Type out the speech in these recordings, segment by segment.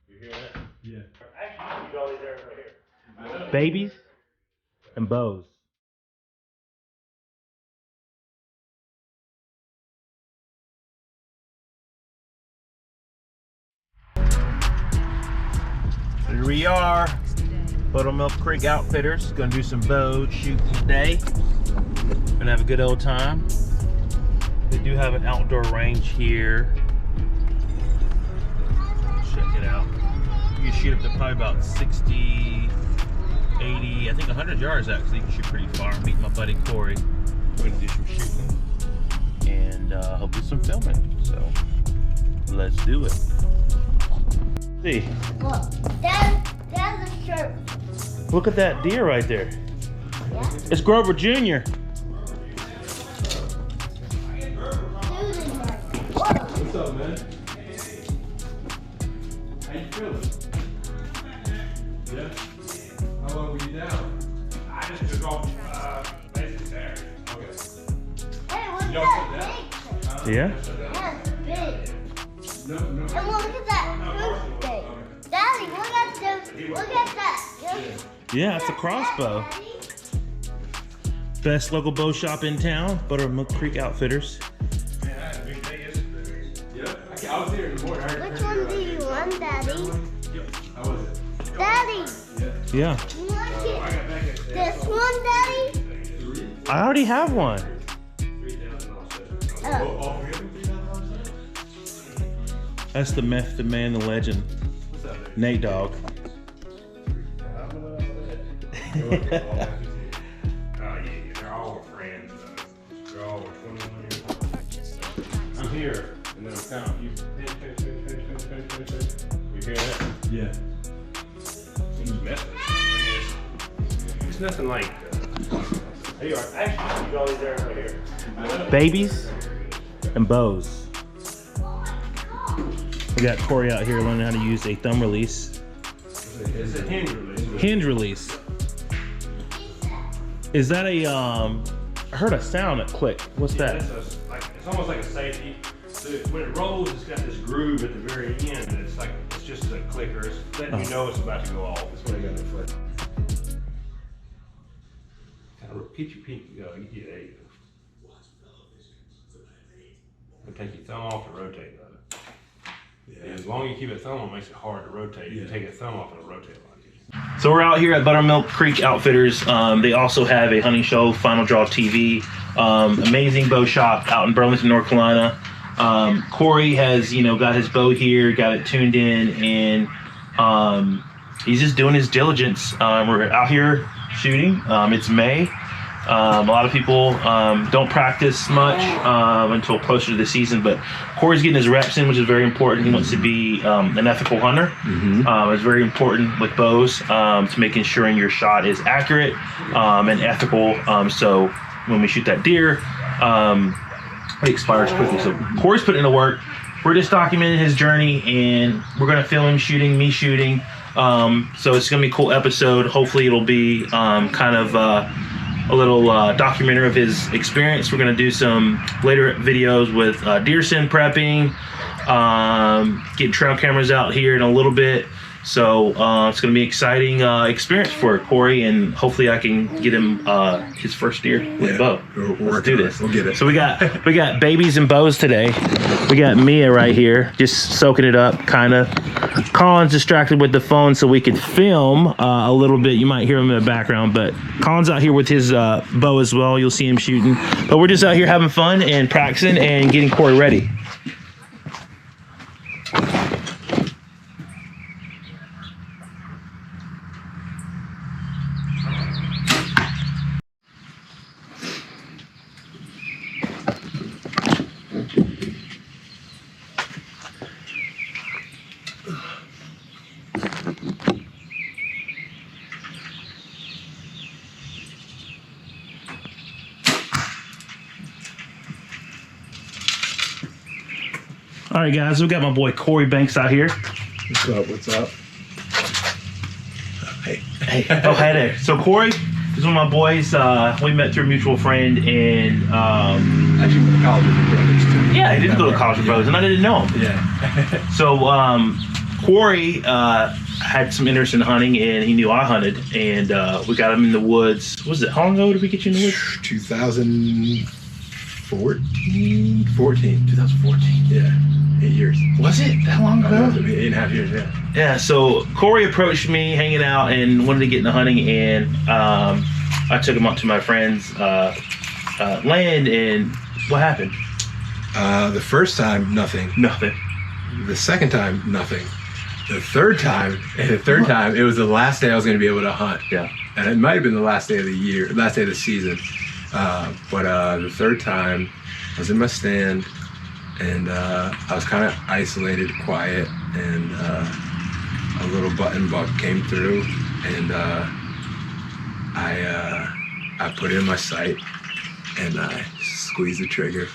You hear that? Yeah. Actually, you go there right here. Babies and bows. Here we are, Buttermilk Creek Outfitters. Gonna do some bow shooting today. Gonna have a good old time. They do have an outdoor range here. Check it out. You can shoot up to probably about 60, 80, I think 100 yards actually. You can shoot pretty far. I'm meeting my buddy Korey. We're gonna do some shooting and hopefully some filming. So let's do it. See. Look, there's a shirt. Look at that deer right there. Yeah. It's Grover Jr. What's up, man? How you feeling? Yeah? How long were you down? I just took off basically Saturday. Okay. Hey, what's You don't that sit down? big? Yeah? Yeah, it's big. No. And look at that food thing. Daddy, look at that. Yeah, it's a crossbow. Daddy? Best local bow shop in town, Buttermilk Creek Outfitters. Man, I had a big day yesterday. Yeah. I was here in the morning. Which one do you want, Daddy? How was it? Daddy, Yeah. you want I it? got back at This one, Daddy? I already have one. 3,000 also. Oh. All three of them? That's the meth, the man, the legend. What's up, baby? Nate Dogg. Oh, yeah, they're all friends. They're all 21 years old. I'm here, and then I'm counting. You hear that? Yeah. He's messing. It's nothing like. Here you are. Actually, you go there right here. Babies and bows. We got Korey out here learning how to use a thumb release. It's a hinge release. Hinge release. Is that a, I heard a sound that clicked. What's Yeah, that? it's almost like a safety. So when it rolls, it's got this groove at the very end. And it's just a clicker. It's letting you know it's about to go off. That's what I got in front. Get your pinky. Yeah, there you go. And take your thumb off and rotate though. Yeah. As long as you keep a thumb on, it makes it hard to rotate. You take a thumb off and it'll rotate like it. So we're out here at Buttermilk Creek Outfitters. They also have a hunting show, Final Draw TV. Amazing bow shop out in Burlington, North Carolina. Korey has, got his bow here, got it tuned in, and he's just doing his diligence. We're out here shooting. It's May. A lot of people don't practice much until closer to the season, but Korey's getting his reps in, which is very important. He wants to be an ethical hunter. It's very important with bows to making sure your shot is accurate and ethical. So when we shoot that deer, it expires quickly. So Korey's putting in the work. We're just documenting his journey, and we're gonna film him shooting, me shooting. So it's gonna be a cool episode. Hopefully it'll be kind of a little documentary of his experience. We're gonna do some later videos with deer sim prepping, get trail cameras out here in a little bit. So it's gonna be an exciting experience for Korey, and hopefully I can get him his first deer with a bow. Let's do this. We'll get it. So we got babies and bows today. We got Mia right here, just soaking it up, kind of. Colin's distracted with the phone so we could film a little bit. You might hear him in the background, but Colin's out here with his bow as well. You'll see him shooting. But we're just out here having fun and practicing and getting Korey ready. All right, guys, we got my boy Korey Banks out here. What's up? What's up? Hey. Hey, oh, hi there. So Korey is one of my boys. We met through a mutual friend, and Actually went to college with your brothers too. yeah, he did go to college with brothers, and I didn't know him. Yeah. So Korey had some interest in hunting, and he knew I hunted, and we got him in the woods. What was it? How long ago did we get you in the woods? 2014. 2014. Yeah. 8 years. Was it that long ago? 8.5 years, yeah. Yeah, so Korey approached me hanging out and wanted to get into hunting, and I took him up to my friend's land, and what happened? The first time, nothing. Nothing. The second time, nothing. The third time, it was the last day I was going to be able to hunt. Yeah. And it might have been the last day of the year, last day of the season. But the third time, I was in my stand, and I was kind of isolated, quiet, and a little button buck came through, and I put it in my sight, and I squeezed the trigger,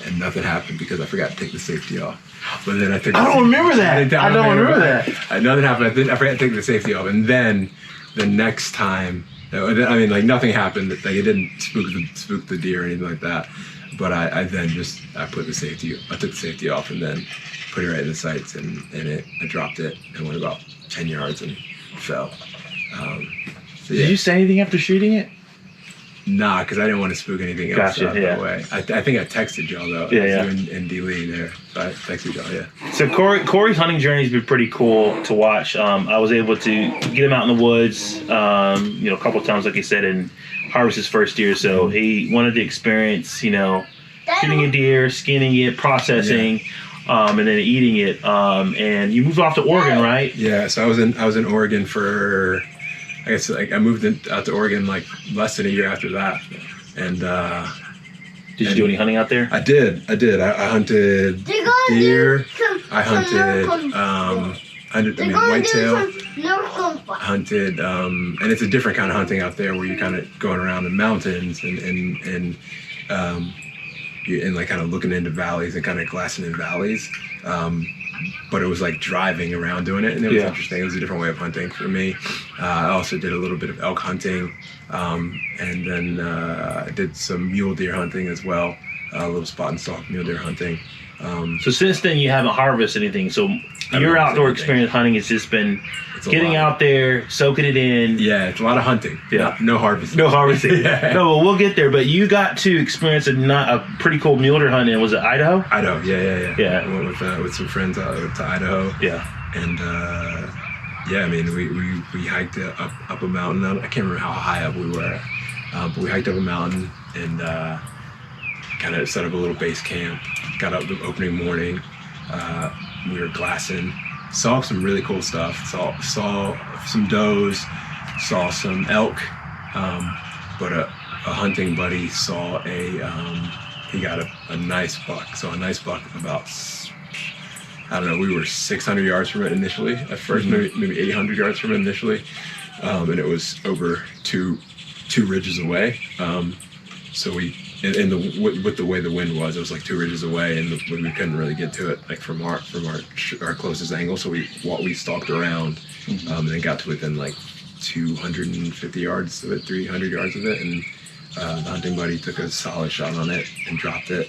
and nothing happened because I forgot to take the safety off. But then I took. I don't remember that. I don't remember that. Nothing happened. I forgot to take the safety off, and then the next time, I mean, like nothing happened. Like it didn't spook the deer or anything like that. But I then I took the safety off, and then put it right in the sights, and I dropped it and went about 10 yards and fell. Did you say anything after shooting it? Nah, because I didn't want to spook anything else out of the way. I think I texted y'all though. Yeah. You and D. Lee there. So I texted y'all, yeah. So Korey's hunting journey has been pretty cool to watch. I was able to get him out in the woods, a couple of times, like you said, and harvest his first deer. So he wanted to experience, shooting a deer, skinning it, processing, and then eating it. And you moved off to Oregon, right? Yeah. So I was in Oregon for. I guess I moved out to Oregon like less than a year after that, and did you do any hunting out there? I did. I hunted deer. I hunted whitetail. I hunted, and it's a different kind of hunting out there where you're kind of going around the mountains and you're like kind of looking into valleys and kind of glassing in valleys. But it was like driving around doing it, and it was interesting. It was a different way of hunting for me. I also did a little bit of elk hunting, and then I did some mule deer hunting as well, a little spot and stalk mule deer hunting. So since then, you haven't harvested anything. So your outdoor experience hunting has just been getting out there, soaking it in. Yeah, it's a lot of hunting. Yeah, no harvesting. No harvesting. Yeah. No, well, we'll get there. But you got to experience a pretty cool mule deer hunt in, was it Idaho? Idaho, yeah. I went with some friends out to Idaho. Yeah. And I mean, we hiked up a mountain. I can't remember how high up we were, but we hiked up a mountain and kind of set up a little base camp. Got up the opening morning. We were glassing. Saw some really cool stuff. Saw some does. Saw some elk. But a hunting buddy saw he got a nice buck. So a nice buck about, I don't know, we were 600 yards from it initially. At first, maybe 800 yards from it initially. And it was over two ridges away. So we, with the way the wind was, it was like 2 ridges away, and we couldn't really get to it like from our closest angle. So we stalked around, and then got to within like 250 yards of it, 300 yards of it, and the hunting buddy took a solid shot on it and dropped it.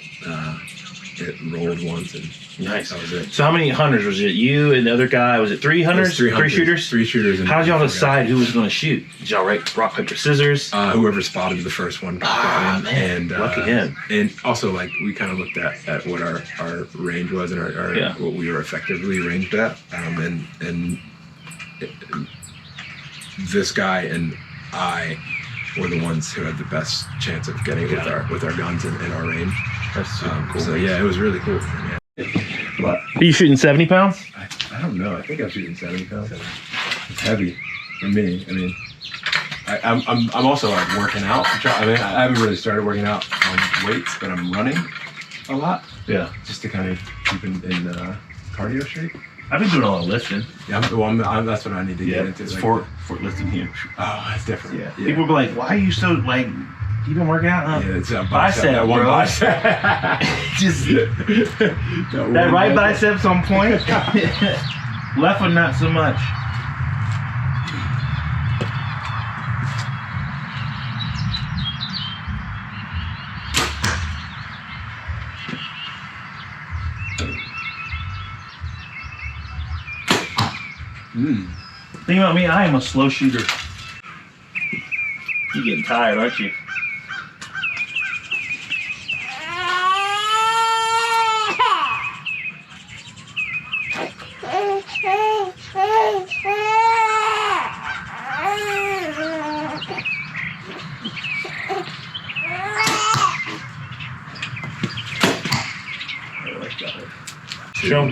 It rolled once, and nice. That was it. So how many hunters was it? You and the other guy? Was it 3 hunters? 3 shooters? 3 shooters. How did y'all decide who was going to shoot? Did y'all rock, paper, scissors? Whoever spotted the first one got him. Man, and lucky him. And also, like, we kind of looked at what our range was and what we were effectively ranged at. And this guy and I were the ones who had the best chance of getting it with our guns in our range. That's super cool. So yeah, it was really cool. Yeah. But are you shooting 70 pounds? I don't know. I think I'm shooting 70 pounds. It's heavy for me. I mean, I'm also like working out. I mean, I haven't really started working out on weights, but I'm running a lot. Yeah. Just to kind of keep in cardio shape. I've been doing a lot of lifting. Yeah, that's what I need to get into. It's like, for lifting here. Oh, that's different. Yeah. People be like, why are you so like You been working out, huh? Yeah, it's a Bicep, that one bro. bicep. Just that right bicep's on point. Left one not so much. Think about me, I am a slow shooter. You're getting tired, aren't you?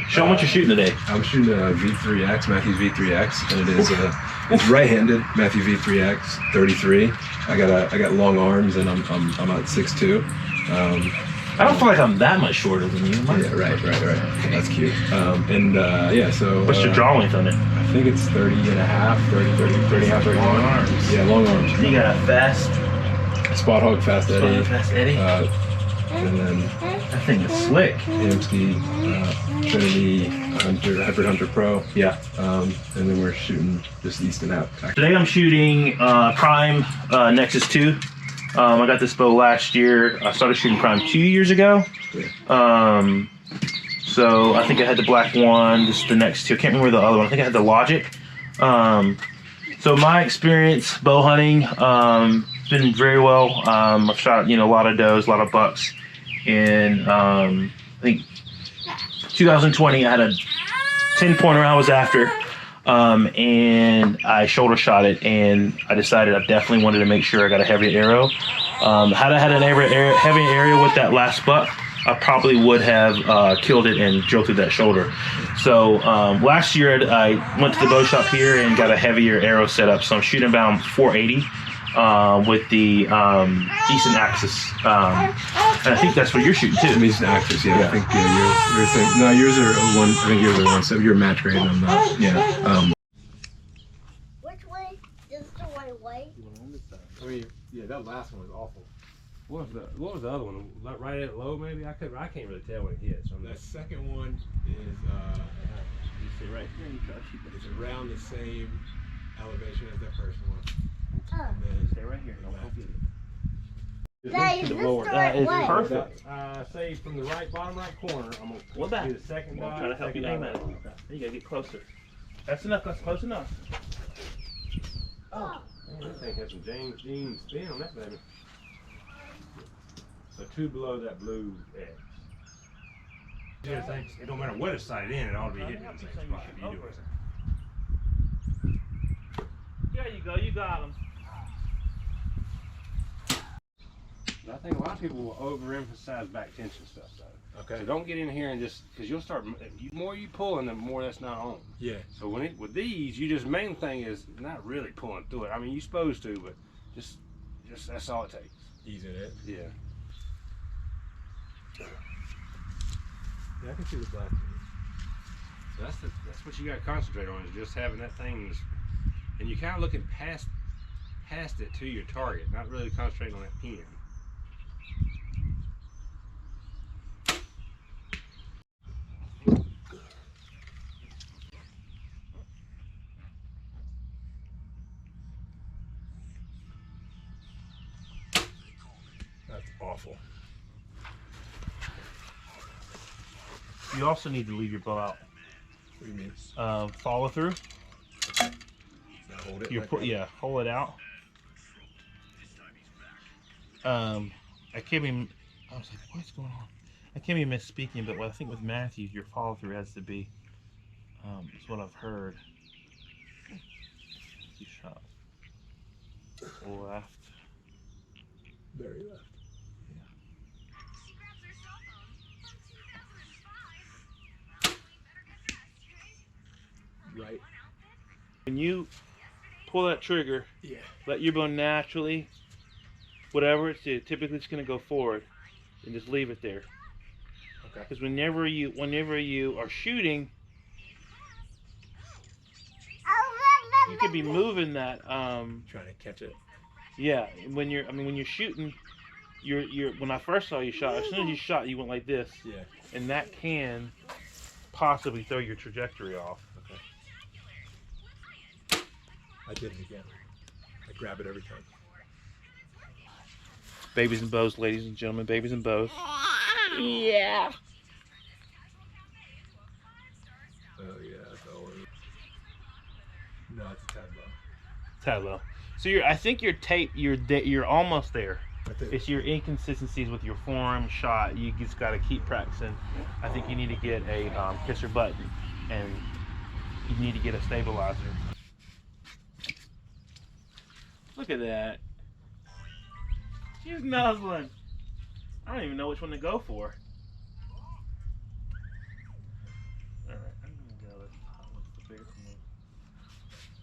Show them what you're shooting today. I'm shooting a V3X, Matthews V3X, and it is it's right-handed Matthew V3X 33. I got long arms, and I'm at 6'2". I don't feel like I'm that much shorter than you. Yeah, right. That's cute. Yeah, so What's your draw length on it? I think it's 30 and a half, 30 and a half, 30 Long arms. Yeah, long arms. You got a fast Spot hog, fast Eddie. Fast Eddie. And then That thing is slick. Amsky, Trinity, Hybrid Hunter Pro. Yeah. And then we're shooting just Easton out. Today I'm shooting Prime Nexus 2. I got this bow last year. I started shooting Prime 2 years ago. So I think I had the black one. This is the next two. I can't remember the other one. I think I had the Logic. So my experience bow hunting it's been very well. I've shot a lot of does, a lot of bucks. And I think 2020 I had a 10-pointer I was after. And I shoulder shot it, and I decided I definitely wanted to make sure I got a heavy arrow. Had I had an heavy arrow with that last buck, I probably would have killed it and drove through that shoulder. So last year I went to the bow shop here and got a heavier arrow set up. So I'm shooting about 480 with the Easton Axis. And I think that's what you're shooting too. Easton Axis, yeah. I think yours are one. I think yours are 1.7. You're match grade. I'm not. Yeah. Which way? Just the right way? I mean, yeah, that last one was awful. What was the other one? Right at low, maybe? I can't really tell when it hit. So The second one is You sit right here and you try to shoot it's around the same elevation as the first one. Oh. And then Stay right here. I'll help you. That is just the right way. Perfect. Say from the bottom right corner, I'm gonna What that? do the second I'll dot. try to help you aim at it. You gotta get closer. That's enough. That's close enough. Man, this thing has some James Dean spin on that baby. So 2 below that blue edge. Yeah, thanks. It don't matter what it's sighted in, it ought to be hitting in the same spot if you do it. There you go. You got him. I think a lot of people will overemphasize back tension stuff though. Okay. So don't get in here and just, because you'll start, the more you pulling, the more that's not on. Yeah. So with these, you just, main thing is not really pulling through it. I mean, you're supposed to, but just that's all it takes. Easing it. Yeah. Yeah, I can see the black. So that's what you got to concentrate on, is just having that thing, and you're kind of looking past it to your target, not really concentrating on that pin. That's awful. You also need to leave your bow out. What do you mean? Follow through. Hold it. Hold it out. I can't be. I was like, what's going on? I can't be misspeaking, but I think with Matthews, your follow through has to be. It's what I've heard. You shot left. Very left. Right. When you pull that trigger, let your bow naturally, whatever it's typically it's going to go forward, and just leave it there. Okay. Because whenever you are shooting, you could be moving that. Trying to catch it. Yeah, when you're shooting, you're when I first saw you shot, as soon as you shot, you went like this. Yeah. And that can possibly throw your trajectory off. Okay. I did it again. I grab it every time. Babies and bows, ladies and gentlemen, babies and bows. Yeah. Oh yeah, that's always. No, it's a tad low. Tad low. So I think your tape, you're almost there. It's your inconsistencies with your form shot. You just got to keep practicing. I think you need to get a kisser button, and you need to get a stabilizer. Look at that. She's nuzzling. I don't even know which one to go for. All right, I'm gonna go with what's the biggest one.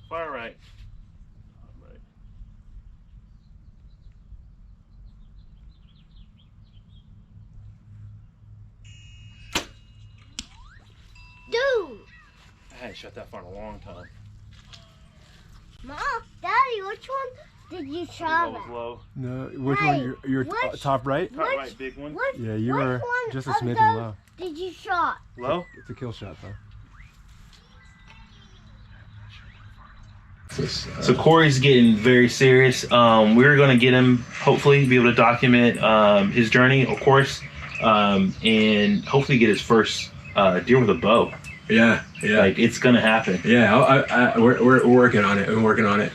Far right. All right. Dude! I hadn't shot that far in a long time. Mom, Daddy, which one did you shot was at? low. No, which Hey, one? You're which- top right? Top right, big one. Yeah, you which were one just a of smidgen those low. Did you shot? Low? It's a kill shot though. So Korey's getting very serious. We're going to get him, hopefully, be able to document his journey, of course, and hopefully get his first deer with a bow. Yeah, yeah. Like, it's going to happen. Yeah, we're working on it. I'm working on it.